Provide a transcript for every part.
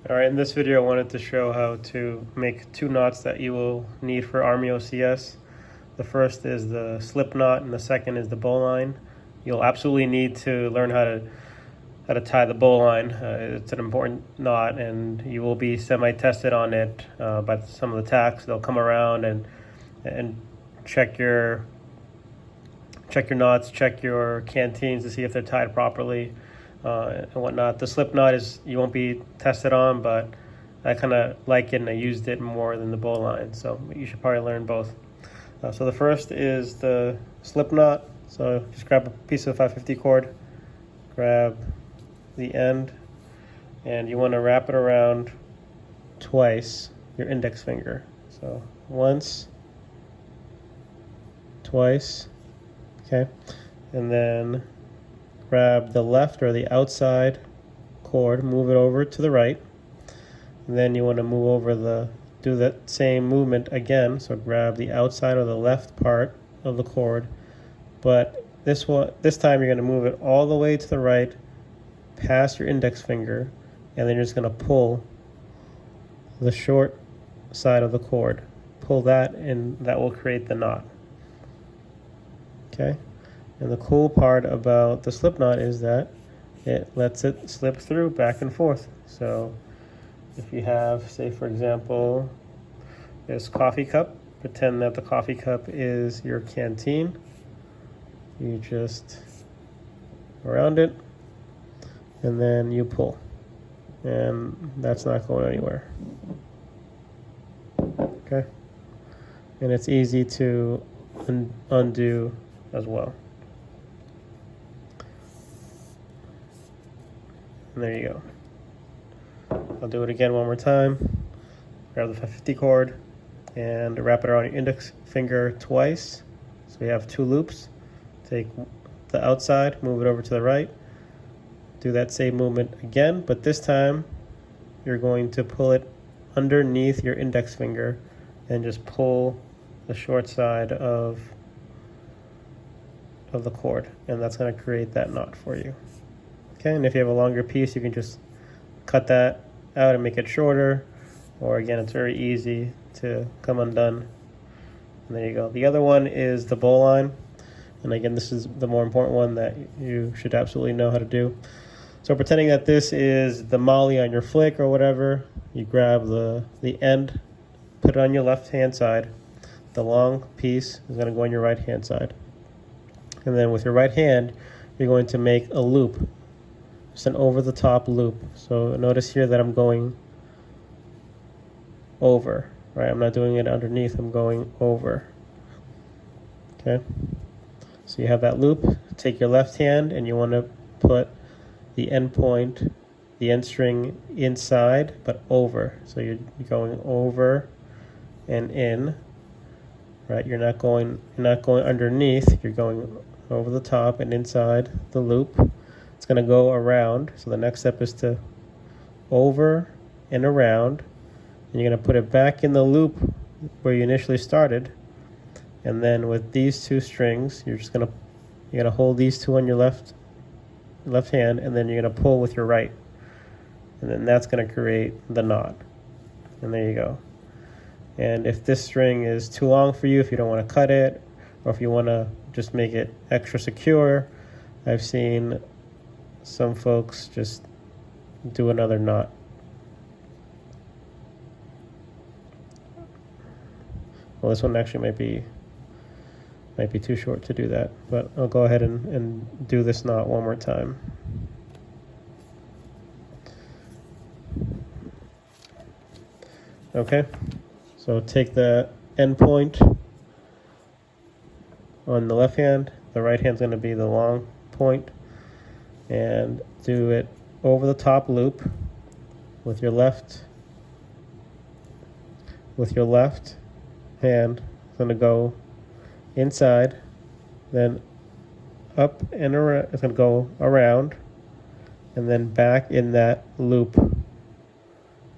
Alright, in this video I wanted to show how to make two knots that you will need for Army OCS. The first is the slip knot and the second is the bowline. You'll absolutely need to learn how to tie the bowline. It's an important knot and you will be semi-tested on it by some of the techs. They'll come around and check your knots, check your canteens to see if they're tied properly. And whatnot. The slip knot is you won't be tested on, but I kind of like it and I used it more than the bowline, so you should probably learn both. So the first is the slip knot. So just grab a piece of 550 cord, grab the end, and you want to wrap it around twice your index finger. So once, twice, okay, and then grab the left or the outside cord, move it over to the right, and then you want to move over do that same movement again. So grab the outside or the left part of the cord, but this time you're going to move it all the way to the right past your index finger, and then you're just going to pull the short side of the cord. Pull that, and that will create the knot. Okay. And the cool part about the slip knot is that it lets it slip through back and forth. So if you have, say for example, this coffee cup, pretend that the coffee cup is your canteen. You just around it and then you pull, and that's not going anywhere. Okay, and it's easy to undo as well. And there you go. I'll do it again one more time. Grab the 550 cord and wrap it around your index finger twice. So we have two loops. Take the outside, move it over to the right. Do that same movement again, but this time you're going to pull it underneath your index finger and just pull the short side of the cord, and that's going to create that knot for you. Okay, and if you have a longer piece, you can just cut that out and make it shorter, or again, it's very easy to come undone. And there you go. The other one is the bowline, and again, this is the more important one that you should absolutely know how to do. So pretending that this is the molly on your flick or whatever, you grab the end, put it on your left hand side. The long piece is going to go on your right hand side. And then with your right hand, you're going to make a loop, just an over the top loop. So notice here that I'm going over, right? I'm not doing it underneath, I'm going over. Okay, so you have that loop. Take your left hand and you want to put the end point, the end string inside, but over. So you're going over and in, right? You're not going underneath, you're going over the top and inside the loop. It's going to go around. So the next step is to over and around, and you're going to put it back in the loop where you initially started. And then with these two strings, you're going to hold these two on your left hand, and then you're going to pull with your right, and then that's going to create the knot. And there you go. And if this string is too long for you, if you don't want to cut it, or if you want to just make it extra secure, I've seen some folks just do another knot. Well, this one actually might be too short to do that, but I'll go ahead and do this knot one more time. Okay, so take the end point on the left hand, the right hand's going to be the long point, and do it over the top loop with your left hand. It's going to go inside, then up and around. It's going to go around and then back in that loop,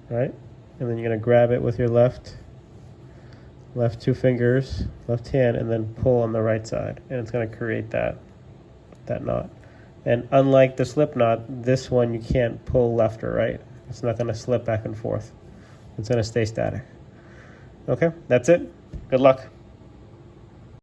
right? And then you're going to grab it with your left two fingers, left hand, and then pull on the right side, and it's going to create that knot. And unlike the slip knot, this one you can't pull left or right. It's not going to slip back and forth. It's going to stay static. Okay, that's it. Good luck.